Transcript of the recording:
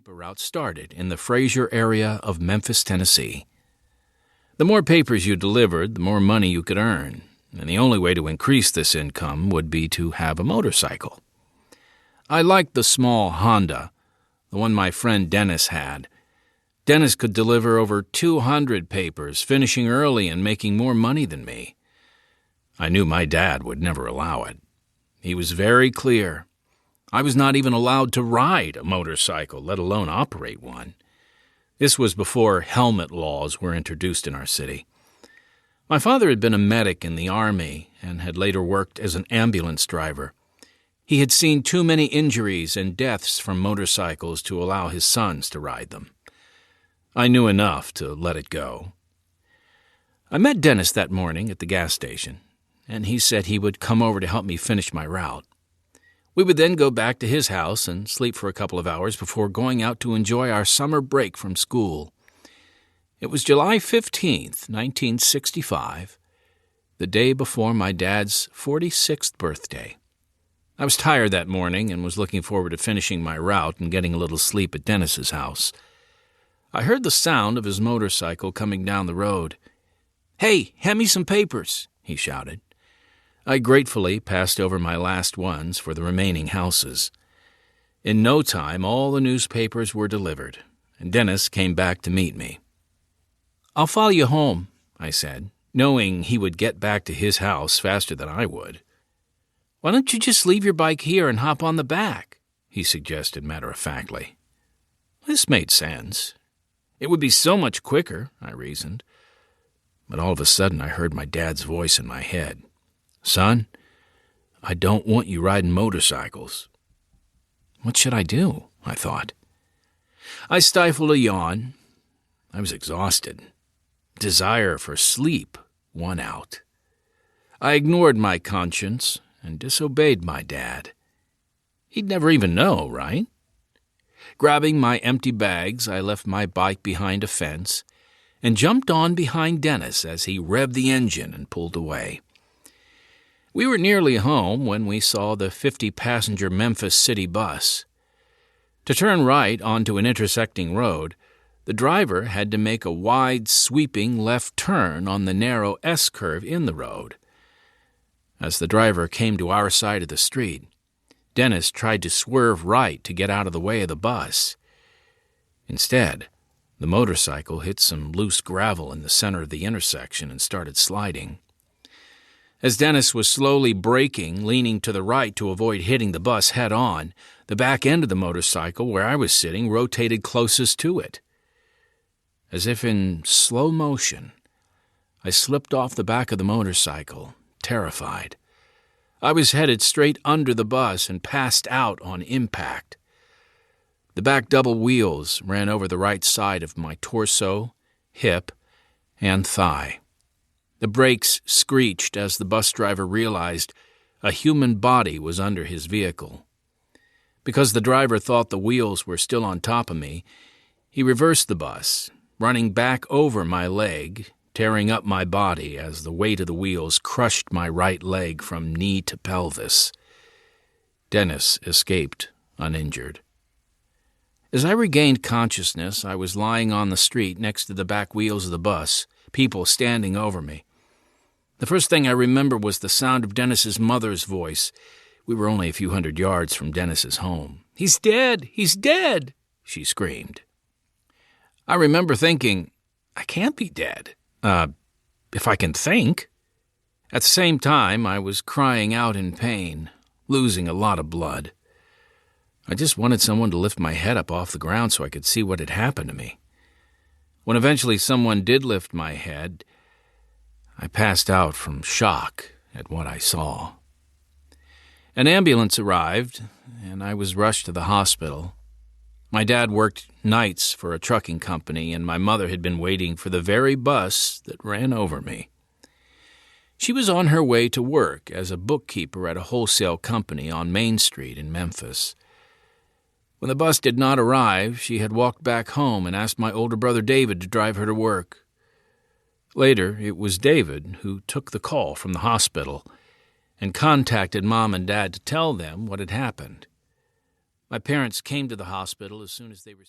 bookkeeper route started in the Fraser area of Memphis, Tennessee. The more papers you delivered, the more money you could earn, and the only way to increase this income would be to have a motorcycle. I liked the small Honda, the one my friend Dennis had. Dennis could deliver over 200 papers, finishing early and making more money than me. I knew my dad would never allow it. He was very clear. I was not even allowed to ride a motorcycle, let alone operate one. This was before helmet laws were introduced in our city. My father had been a medic in the Army and had later worked as an ambulance driver. He had seen too many injuries and deaths from motorcycles to allow his sons to ride them. I knew enough to let it go. I met Dennis that morning at the gas station, and he said he would come over to help me finish my route. We would then go back to his house and sleep for a couple of hours before going out to enjoy our summer break from school. It was July 15th, 1965, the day before my dad's 46th birthday. I was tired that morning and was looking forward to finishing my route and getting a little sleep at Dennis's house. I heard the sound of his motorcycle coming down the road. "Hey, hand me some papers," he shouted. I gratefully passed over my last ones for the remaining houses. In no time, all the newspapers were delivered, and Dennis came back to meet me. "I'll follow you home," I said, knowing he would get back to his house faster than I would. "Why don't you just leave your bike here and hop on the back?" he suggested matter-of-factly. This made sense. It would be so much quicker, I reasoned. But all of a sudden I heard my dad's voice in my head. "Son, I don't want you riding motorcycles." What should I do? I thought. I stifled a yawn. I was exhausted. Desire for sleep won out. I ignored my conscience and disobeyed my dad. He'd never even know, right? Grabbing my empty bags, I left my bike behind a fence and jumped on behind Dennis as he revved the engine and pulled away. We were nearly home when we saw the 50-passenger Memphis city bus. To turn right onto an intersecting road, the driver had to make a wide, sweeping left turn on the narrow S-curve in the road. As the driver came to our side of the street, Dennis tried to swerve right to get out of the way of the bus. Instead, the motorcycle hit some loose gravel in the center of the intersection and started sliding. As Dennis was slowly braking, leaning to the right to avoid hitting the bus head-on, the back end of the motorcycle where I was sitting rotated closest to it. As if in slow motion, I slipped off the back of the motorcycle, terrified. I was headed straight under the bus and passed out on impact. The back double wheels ran over the right side of my torso, hip, and thigh. The brakes screeched as the bus driver realized a human body was under his vehicle. Because the driver thought the wheels were still on top of me, he reversed the bus, running back over my leg, tearing up my body as the weight of the wheels crushed my right leg from knee to pelvis. Dennis escaped uninjured. As I regained consciousness, I was lying on the street next to the back wheels of the bus, people standing over me. The first thing I remember was the sound of Dennis's mother's voice. We were only a few hundred yards from Dennis's home. "He's dead! He's dead!" she screamed. I remember thinking, I can't be dead. If I can think. At the same time, I was crying out in pain, losing a lot of blood. I just wanted someone to lift my head up off the ground so I could see what had happened to me. When eventually someone did lift my head, I passed out from shock at what I saw. An ambulance arrived, and I was rushed to the hospital. My dad worked nights for a trucking company, and my mother had been waiting for the very bus that ran over me. She was on her way to work as a bookkeeper at a wholesale company on Main Street in Memphis. When the bus did not arrive, she had walked back home and asked my older brother David to drive her to work. Later, it was David who took the call from the hospital and contacted Mom and Dad to tell them what had happened. My parents came to the hospital as soon as they received